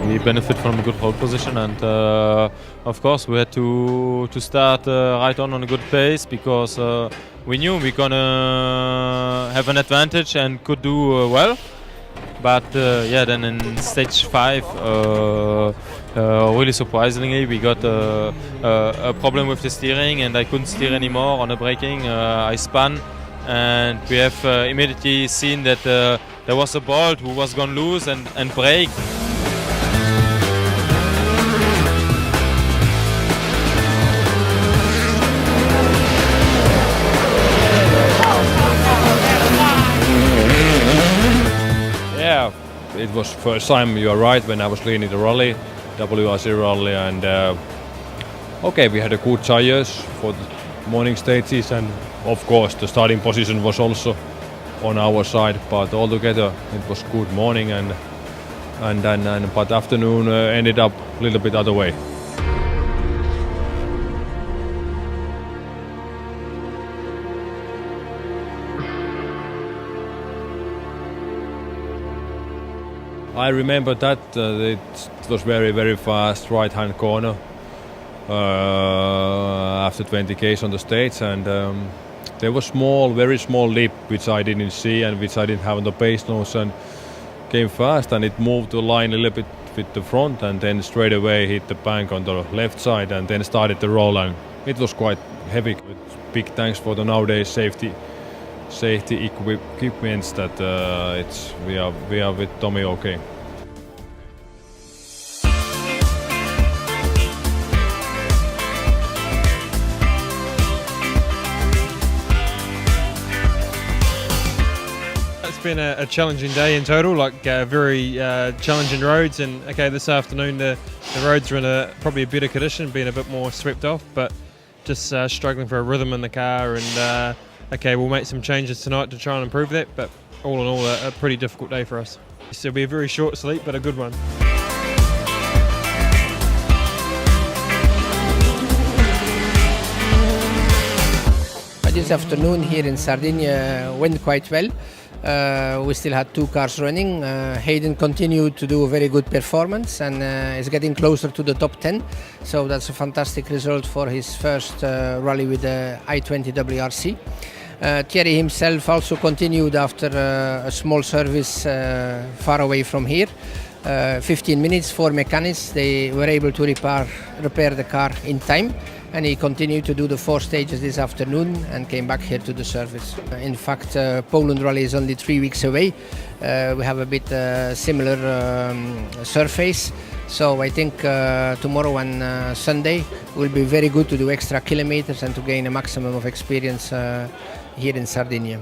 We benefit from a good pole position, and of course we had to start right on a good pace, because we knew we're gonna have an advantage and could do well. But yeah, then in stage 5, really surprisingly, we got a problem with the steering, and I couldn't steer anymore on the braking. I spun, and we have immediately seen that there was a bolt who was gone loose and break. Yeah, it was first time, you are right, when I was leading the rally, WRC rally, and okay, we had a good tires for the morning stages, and of course the starting position was also on our side, but altogether it was good morning, but afternoon ended up a little bit other way. I remember that it was very, very fast right-hand corner after 20 k's on the stage, and there was very small lip which I didn't see and which I didn't have on the pace nose, and came fast, and it moved the line a little bit with the front, and then straight away hit the bank on the left side, and then started the roll, and it was quite heavy. Big thanks for the nowadays safety equipments that we are with Tommy okay. It's been a challenging day in total, like very challenging roads, and okay, this afternoon the roads are in probably a better condition, being a bit more swept off, but just struggling for a rhythm in the car, and okay, we'll make some changes tonight to try and improve that, but all in all a pretty difficult day for us. So it'll be a very short sleep, but a good one. This afternoon here in Sardinia went quite well. We still had 2 cars running. Hayden continued to do a very good performance and is getting closer to the top 10. So that's a fantastic result for his first rally with the i20 WRC. Thierry himself also continued after a small service far away from here. 15 minutes, 4 mechanics. They were able to repair the car in time, and he continued to do the 4 stages this afternoon and came back here to the service. In fact, Poland Rally is only 3 weeks away. We have a bit similar surface, so I think tomorrow and Sunday will be very good to do extra kilometers and to gain a maximum of experience here in Sardinia.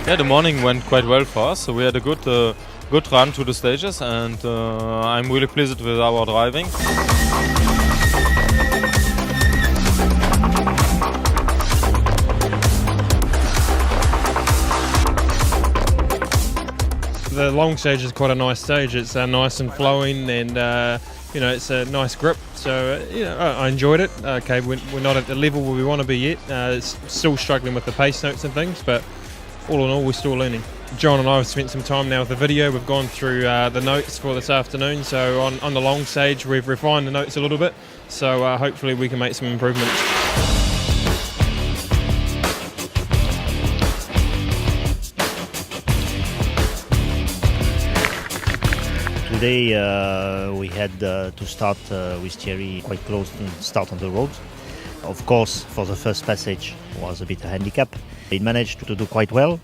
Yeah, the morning went quite well for us. So we had a good run to the stages, and I'm really pleased with our driving. The long stage is quite a nice stage. It's nice and flowing, and it's a nice grip. So I enjoyed it. Okay, we're not at the level where we want to be yet. It's still struggling with the pace notes and things, but all in all, we're still learning. John and I have spent some time now with the video. We've gone through the notes for this afternoon. So on the long stage, we've refined the notes a little bit. So hopefully we can make some improvements. Today we had to start with Thierry quite close to start on the road. Of course, for the first passage was a bit a handicap. He managed to do quite well,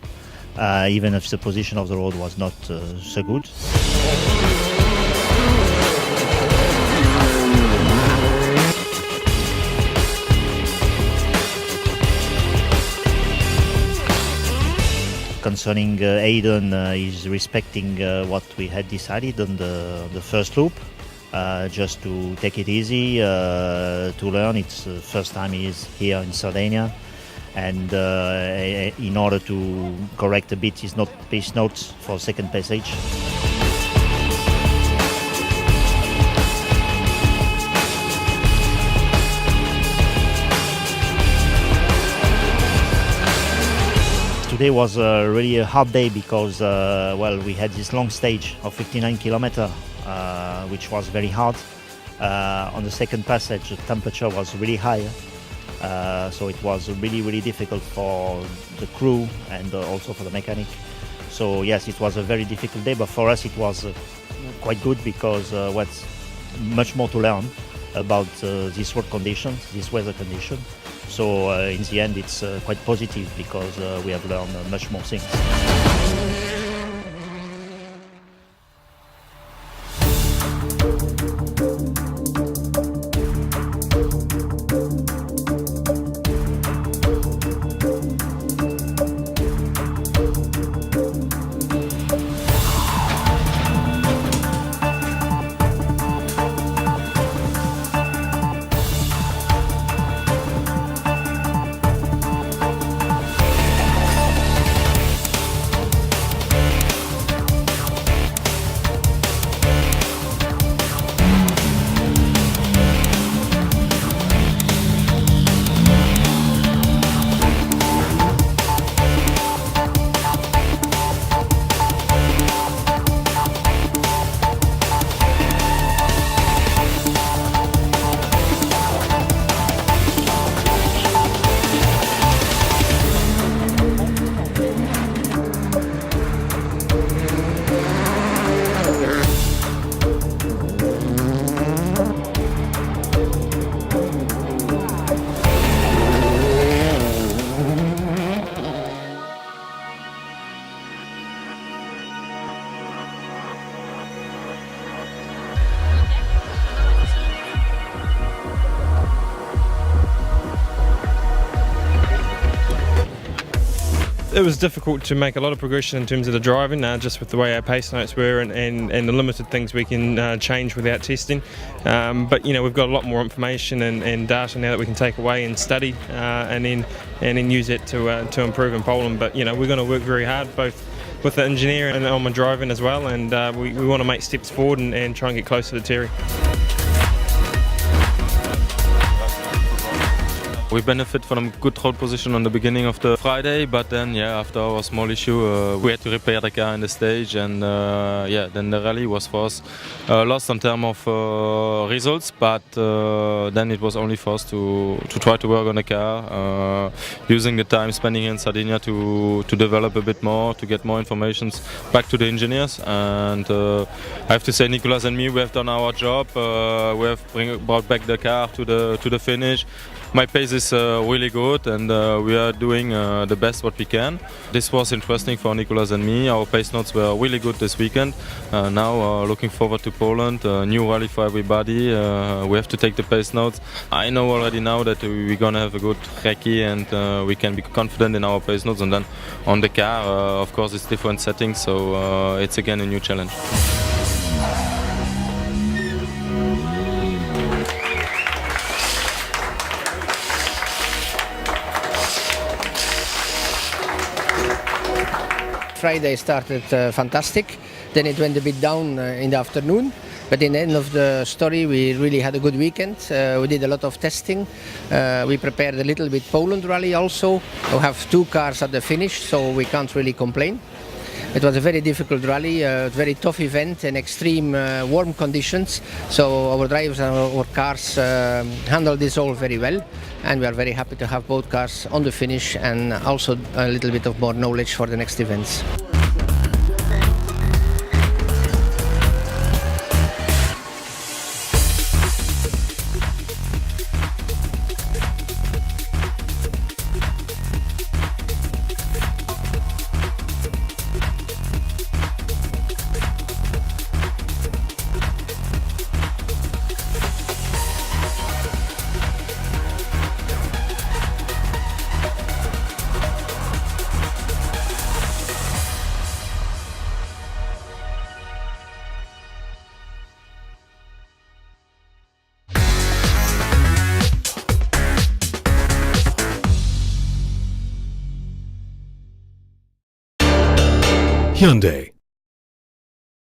even if the position of the road was not so good. Concerning Aiden, he's respecting what we had decided on the first loop, just to take it easy, to learn. It's the first time he is here in Sardinia, and in order to correct a bit his pace notes for second passage. Today was really a hard day because we had this long stage of 59 kilometers, which was very hard. On the second passage, the temperature was really high, so it was really difficult for the crew and also for the mechanic. So yes, it was a very difficult day, but for us it was quite good because what's much more to learn about these road conditions, this weather condition. So in the end, it's quite positive because we have learned much more things. It was difficult to make a lot of progression in terms of the driving, just with the way our pace notes were and the limited things we can change without testing. But we've got a lot more information and data now that we can take away and study and then use it to improve in Poland. But we're going to work very hard, both with the engineer and on my driving as well, and we want to make steps forward and try and get closer to Terry. We benefit from good road position on the beginning of the Friday, but then after our small issue, we had to repair the car in the stage, and then the rally was for us lost in terms of results, but then it was only for us to try to work on the car, using the time spending in Sardinia to develop a bit more, to get more information back to the engineers. And I have to say, Nicolas and me, we have done our job. We have brought back the car to the finish. my pace is really good, and we are doing the best what we can. This was interesting for Nicolas and me. Our pace notes were really good this weekend. Now looking forward to Poland, new rally for everybody. We have to take the pace notes. I know already now that we're gonna have a good recce, and we can be confident in our pace notes. And then on the car, of course, it's different settings, so it's again a new challenge. Friday started fantastic, then it went a bit down in the afternoon, but in the end of the story we really had a good weekend. We did a lot of testing, we prepared a little bit Poland rally also. We have 2 cars at the finish, so we can't really complain. It was a very difficult rally, a very tough event in extreme warm conditions, so our drivers and our cars handled this all very well, and we are very happy to have both cars on the finish and also a little bit of more knowledge for the next events. Hyundai.